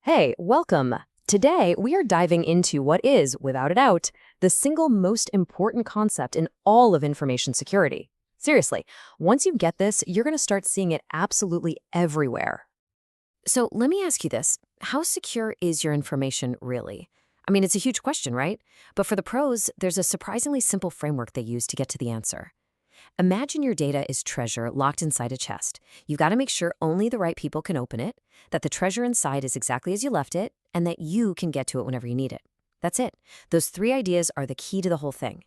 Hey, welcome. Today, we are diving into what is, without a doubt, the single most important concept in all of information security. Seriously, once you get this, you're going to start seeing it absolutely everywhere. So let me ask you this. How secure is your information really? I mean, it's a huge question, right? But for the pros, there's a surprisingly simple framework they use to get to the answer. Imagine your data is treasure locked inside a chest. You've got to make sure only the right people can open it, that the treasure inside is exactly as you left it, and that you can get to it whenever you need it. That's it. Those three ideas are the key to the whole thing.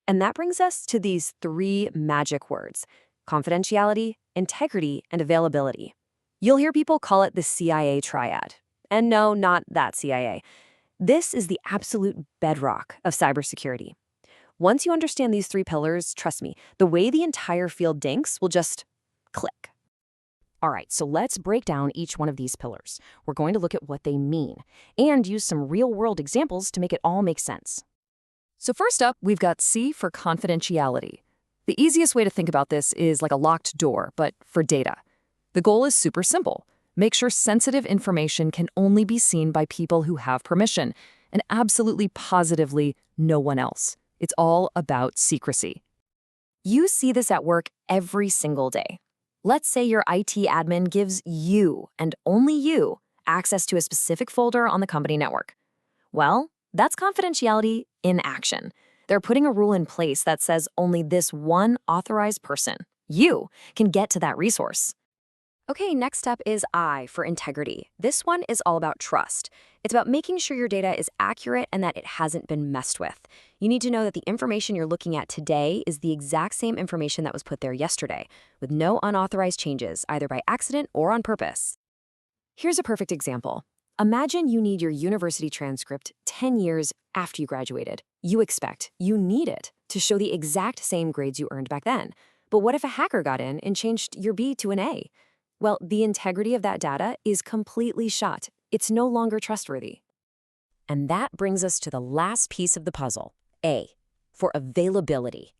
And that brings us to these three magic words: confidentiality, integrity, and availability. You'll hear people call it the CIA Triad. And no, not that CIA. This is the absolute bedrock of cybersecurity. Once you understand these three pillars, trust me, the way the entire field dinks will just click. All right, so let's break down each one of these pillars. We're going to look at what they mean and use some real-world examples to make it all make sense. So first up, we've got C for confidentiality. The easiest way to think about this is like a locked door, but for data. The goal is super simple. Make sure sensitive information can only be seen by people who have permission, and absolutely positively no one else. It's all about secrecy. You see this at work every single day. Let's say your IT admin gives you, and only you, access to a specific folder on the company network. Well, that's confidentiality in action. They're putting a rule in place that says only this one authorized person, you, can get to that resource. Okay, next up is I for integrity. This one is all about trust. It's about making sure your data is accurate and that it hasn't been messed with. You need to know that the information you're looking at today is the exact same information that was put there yesterday, with no unauthorized changes, either by accident or on purpose. Here's a perfect example. Imagine you need your university transcript 10 years after you graduated. You need it to show the exact same grades you earned back then. But what if a hacker got in and changed your B to an A? Well, the integrity of that data is completely shot. It's no longer trustworthy. And that brings us to the last piece of the puzzle, A, for availability.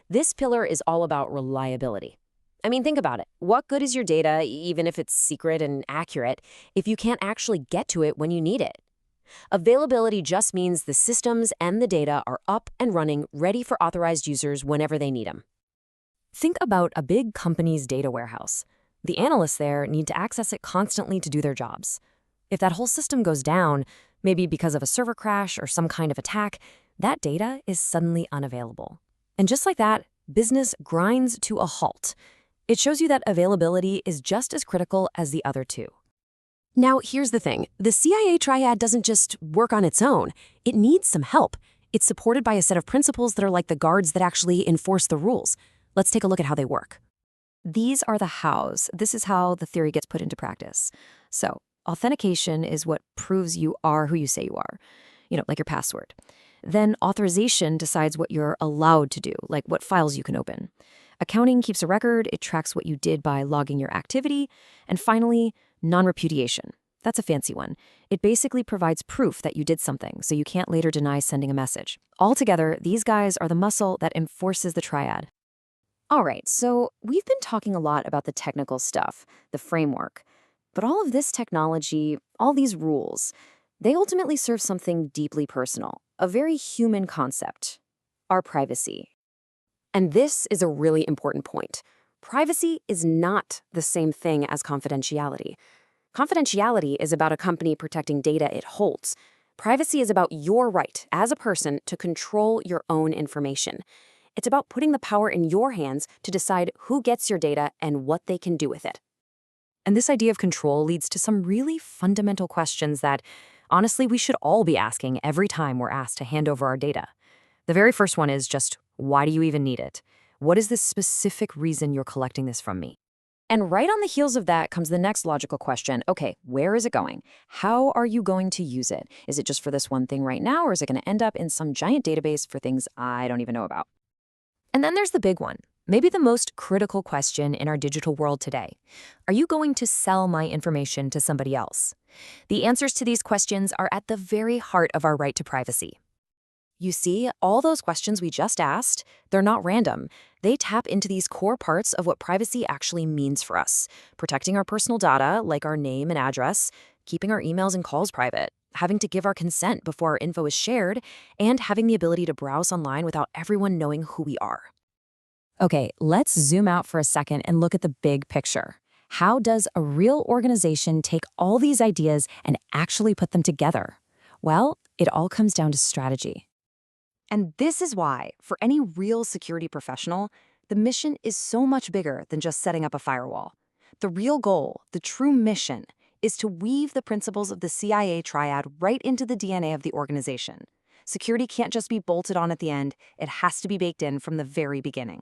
This pillar is all about reliability. I mean, think about it. What good is your data, even if it's secret and accurate, if you can't actually get to it when you need it? Availability just means the systems and the data are up and running, ready for authorized users whenever they need them. Think about a big company's data warehouse. The analysts there need to access it constantly to do their jobs. If that whole system goes down, maybe because of a server crash or some kind of attack, that data is suddenly unavailable. And just like that, business grinds to a halt. It shows you that availability is just as critical as the other two. Now, here's the thing. The CIA Triad doesn't just work on its own. It needs some help. It's supported by a set of principles that are like the guards that actually enforce the rules. Let's take a look at how they work. These are the hows. This is how the theory gets put into practice. So, authentication is what proves you are who you say you are, like your password. Then authorization decides what you're allowed to do, like what files you can open. Accounting keeps a record. It tracks what you did by logging your activity. And finally, non-repudiation. That's a fancy one. It basically provides proof that you did something, so you can't later deny sending a message. Altogether, these guys are the muscle that enforces the triad. All right, so we've been talking a lot about the technical stuff, the framework. But all of this technology, all these rules, they ultimately serve something deeply personal, a very human concept: our privacy. And this is a really important point. Privacy is not the same thing as confidentiality. Confidentiality is about a company protecting data it holds. Privacy is about your right as a person to control your own information. It's about putting the power in your hands to decide who gets your data and what they can do with it. And this idea of control leads to some really fundamental questions that, honestly, we should all be asking every time we're asked to hand over our data. The very first one is just, why do you even need it? What is the specific reason you're collecting this from me? And right on the heels of that comes the next logical question. Okay, where is it going? How are you going to use it? Is it just for this one thing right now, or is it going to end up in some giant database for things I don't even know about? And then there's the big one, maybe the most critical question in our digital world today. Are you going to sell my information to somebody else? The answers to these questions are at the very heart of our right to privacy. You see, all those questions we just asked, they're not random. They tap into these core parts of what privacy actually means for us: protecting our personal data, like our name and address, keeping our emails and calls private, having to give our consent before our info is shared, and having the ability to browse online without everyone knowing who we are. Okay, let's zoom out for a second and look at the big picture. How does a real organization take all these ideas and actually put them together? Well, it all comes down to strategy. And this is why, for any real security professional, the mission is so much bigger than just setting up a firewall. The real goal, the true mission, is to weave the principles of the CIA Triad right into the DNA of the organization. Security can't just be bolted on at the end, it has to be baked in from the very beginning.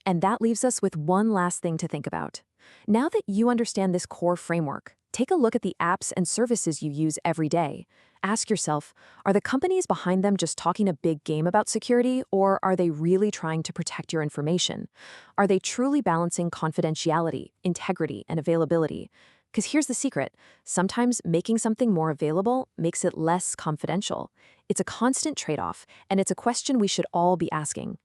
And that leaves us with one last thing to think about. Now that you understand this core framework, take a look at the apps and services you use every day. Ask yourself, are the companies behind them just talking a big game about security, or are they really trying to protect your information? Are they truly balancing confidentiality, integrity, and availability? Because here's the secret. Sometimes making something more available makes it less confidential. It's a constant trade-off, and it's a question we should all be asking.